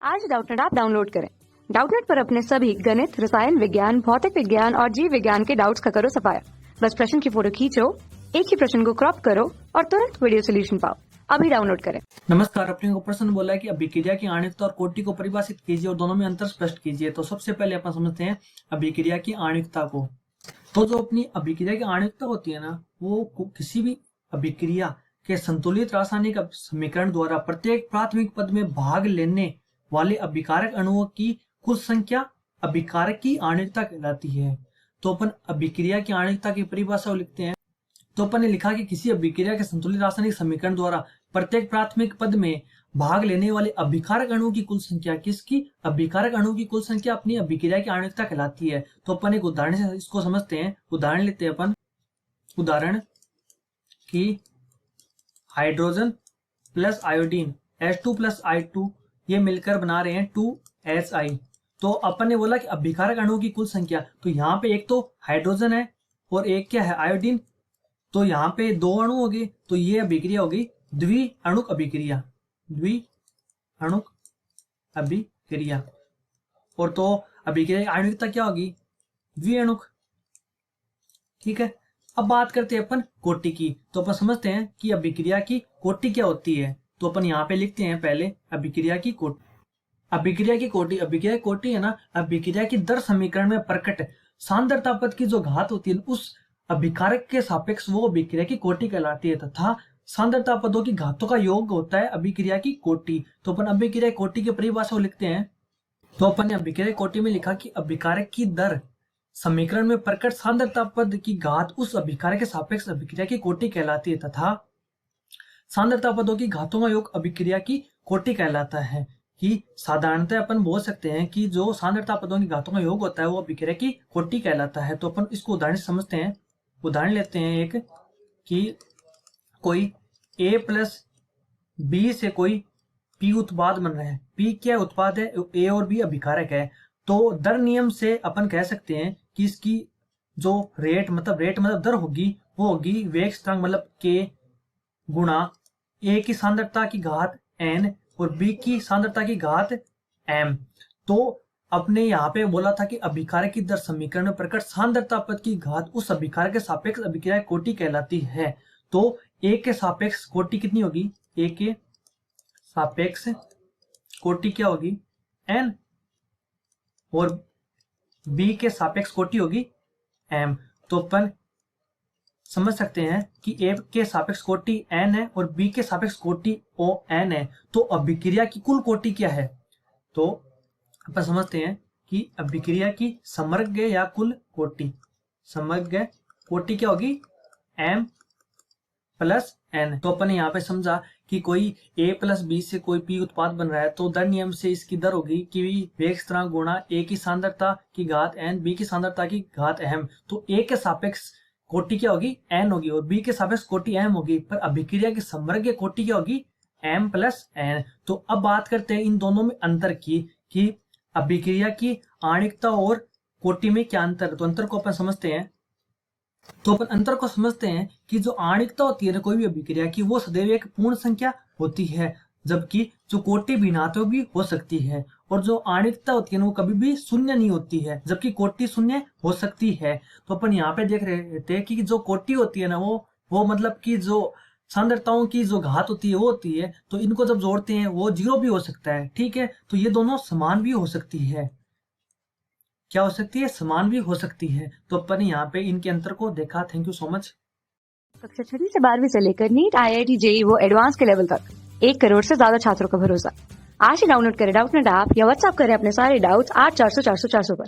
आज Doubtnut app download करें। Doubtnut पर अपने सभी गणित, रसायन विज्ञान, भौतिक विज्ञान और जीव विज्ञान के डाउट्स का करो सफाया। बस प्रश्न की फोटो खींचो, एक ही प्रश्न को क्रॉप करो और तुरंत वीडियो सोल्यूशन पाओ। अभी डाउनलोड करें। नमस्कार। अपने को प्रश्न बोला है कि अभिक्रिया की आणविकता और कोटि को परिभाषित कीजिए और दोनों में अंतर स्पष्ट कीजिए। तो सबसे पहले अपन समझते हैं अभिक्रिया की आणविकता को। तो जो अपनी अभिक्रिया की आणविकता होती है ना, वो किसी भी अभिक्रिया के संतुलित रासायनिक समीकरण द्वारा प्रत्येक प्राथमिक पद में भाग लेने वाले अभिकारक अणुओं की कुल संख्या अभिकारक की आणविकता कहलाती है। तो अपन अभिक्रिया की आणविकता की परिभाषा लिखते हैं। तो अपन ने लिखा कि किसी अभिक्रिया के संतुलित रासायनिक समीकरण द्वारा प्रत्येक प्राथमिक पद में भाग लेने वाले अभिकारक अणुओं की कुल संख्या, किसकी? अभिकारक अणुओं की कुल संख्या अपनी अभिक्रिया की आणविकता कहलाती है। तो अपन एक उदाहरण से इसको समझते हैं। उदाहरण लेते हैं अपन। उदाहरण की hydrogen plus iodine H2 plus I2 ये मिलकर बना रहे हैं 2HI। तो अपन ने बोला कि अभिकारक अणुओं की कुल संख्या, तो यहाँ पे एक तो हाइड्रोजन है और एक क्या है? आयोडीन। तो यहाँ पे दो अणु हो गए, तो ये अभिक्रिया होगी द्विअणुक अभिक्रिया। द्विअणुक अभिक्रिया। और तो अभिक्रिया की आणविकता क्या होगी? द्विअणुक। ठीक है। अब बात करते हैं अपन कोटि की। तो अपन समझते हैं कि अभिक्रिया की कोटि क्या होती है। तो अपन यहाँ पे लिखते हैं पहले अभिक्रिया की कोटि। अभिक्रिया की कोटि है ना, अभिक्रिया की दर समीकरण में प्रकट सांद्रता पद की जो घात होती है उस अभिकारक के सापेक्ष वो अभिक्रिया की कोटि कहलाती है, तथा सांद्रता पदों की घातों का योग होता है अभिक्रिया की कोटि। तो अपन अभिक्रिया कोटि की परिभाषा लिखते हैं। तो अपन ने अभिक्रिया कोटि में लिखा कि अभिकारक की दर समीकरण में प्रकट सांद्रता पद की घात उस अभिकारक के सापेक्ष अभिक्रिया की कोटि कहलाती है, तथा सांद्रता पदों की घातों का योग अभिक्रिया की कोटि कहलाता है। कि साधारणतः अपन बोल सकते हैं कि जो सांद्रता पदों की घातों का योग होता है वो अभिक्रिया की कोटि कहलाता है। तो अपन इसको उदाहरण से समझते हैं। उदाहरण लेते हैं एक कि कोई A प्लस B से कोई P उत्पाद बन रहा है। P क्या उत्पाद है? A और B अभिकारक है। तो दर नियम से अपन कह सकते हैं कि इसकी जो रेट मतलब दर होगी वो होगी वेग स्थिरांक मतलब K गुणा A की सांद्रता की घात N और B की सांद्रता की घात M। तो अपने यहाँ पे बोला था कि अभिकारक की दर समीकरण में प्रकट सांद्रता पद की घात उस अभिकारक के सापेक्ष अभिक्रिया कोटि कहलाती है। तो A के सापेक्ष कोटि कितनी होगी? A के सापेक्ष कोटि क्या होगी? N। और B के सापेक्ष कोटि होगी M। तो अपन समझ सकते हैं कि A के सापेक्ष कोटि N है और B के सापेक्ष कोटि ON है। तो अभिक्रिया की कुल कोटि क्या है? तो अपन समझते हैं कि अभिक्रिया की समग्र या कुल कोटि, समग्र कोटि क्या होगी? M plus N। तो अपन ने यहाँ पे समझा कि कोई A प्लस B से कोई P उत्पाद बन रहा है, तो दर नियम से इसकी दर होगी कि वेग स्थिरांक गुणा A की सांद्रता की घात N, B की सांद्रता की घात M। तो A के सापेक्ष कोटि क्या होगी? N होगी और B के सापेक्ष कोटि M होगी। पर अभिक्रिया की समग्र कोटि क्या होगी? M plus N। तो अब बात करते हैं इन दोनों में अंतर की कि अभिक्रिया की आणविकता और कोटि में क्या अंतर है। तो अंतर को अपन समझते हैं। तो अपन अंतर को समझते हैं कि जो आणविकता होती है ना कोई भी अभिक्रिया की, वो सदैव एक पूर्ण संख्या होती है, जबकि जो कोटि भिन्नात्मक भी हो सकती है। और जो आणविकता होती है ना वो कभी भी शून्य नहीं होती है, जबकि कोटि शून्य हो सकती है। तो अपन यहाँ पे देख रहे थे कि जो कोटि होती है ना वो मतलब कि जो सांद्रताओं की जो घात होती है वो होती है, तो इनको जब जोड़ते हैं वो 0 भी हो सकता है। ठीक है। तो ये दोनों समान भी हो सकती है। क्या हो सकती है? समान भी हो सकती है। तो अपन यहाँ पे इनके अंतर को देखा। Thank you so much. कक्षा 6 से 12वीं से लेकर नीट, IIT, JEE वो एडवांस के लेवल तक 1 करोड़ से ज्यादा छात्रों का भरोसा। आज ही डाउनलोड करें डाउटनेट ऐप या व्हाट्सएप करें अपने सारे डाउट्स 8400 400 400 पर।